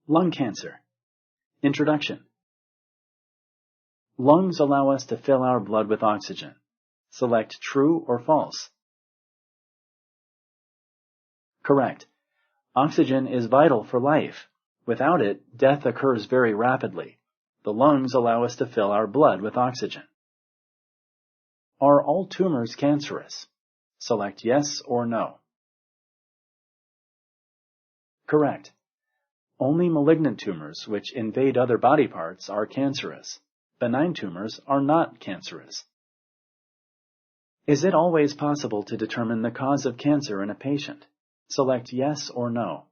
Lung cancer. Introduction. Lungs allow us to fill our blood with oxygen. Select true or false. Correct. Oxygen is vital for life. Without it, death occurs very rapidly. The lungs allow us to fill our blood with oxygen. Are all tumors cancerous? Select yes or no. Correct. Only malignant tumors, which invade other body parts, are cancerous. Benign tumors are not cancerous. Is it always possible to determine the cause of cancer in a patient? Select yes or no.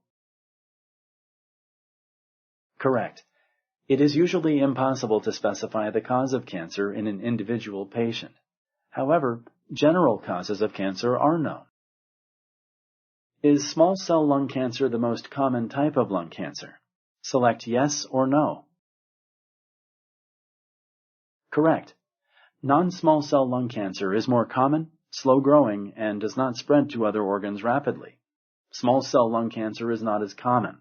Correct. It is usually impossible to specify the cause of cancer in an individual patient. However, general causes of cancer are known. Is small cell lung cancer the most common type of lung cancer? Select yes or no. Correct. Non-small cell lung cancer is more common, slow-growing, and does not spread to other organs rapidly. Small cell lung cancer is not as common.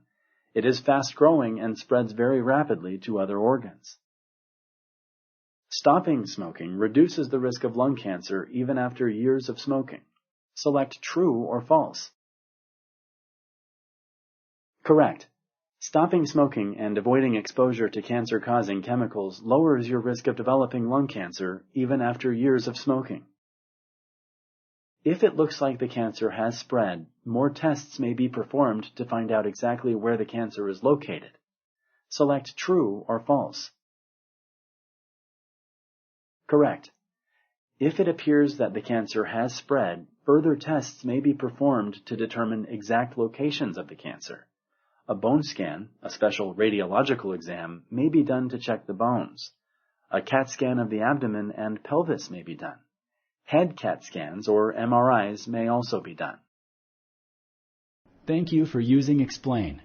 It is fast-growing and spreads very rapidly to other organs. Stopping smoking reduces the risk of lung cancer even after years of smoking. Select true or false. Correct. Stopping smoking and avoiding exposure to cancer-causing chemicals lowers your risk of developing lung cancer even after years of smoking. If it looks like the cancer has spread, more tests may be performed to find out exactly where the cancer is located. Select true or false. Correct. If it appears that the cancer has spread, further tests may be performed to determine exact locations of the cancer. A bone scan, a special radiological exam, may be done to check the bones. A CAT scan of the abdomen and pelvis may be done. Head CAT scans or MRIs may also be done. Thank you for using Explain.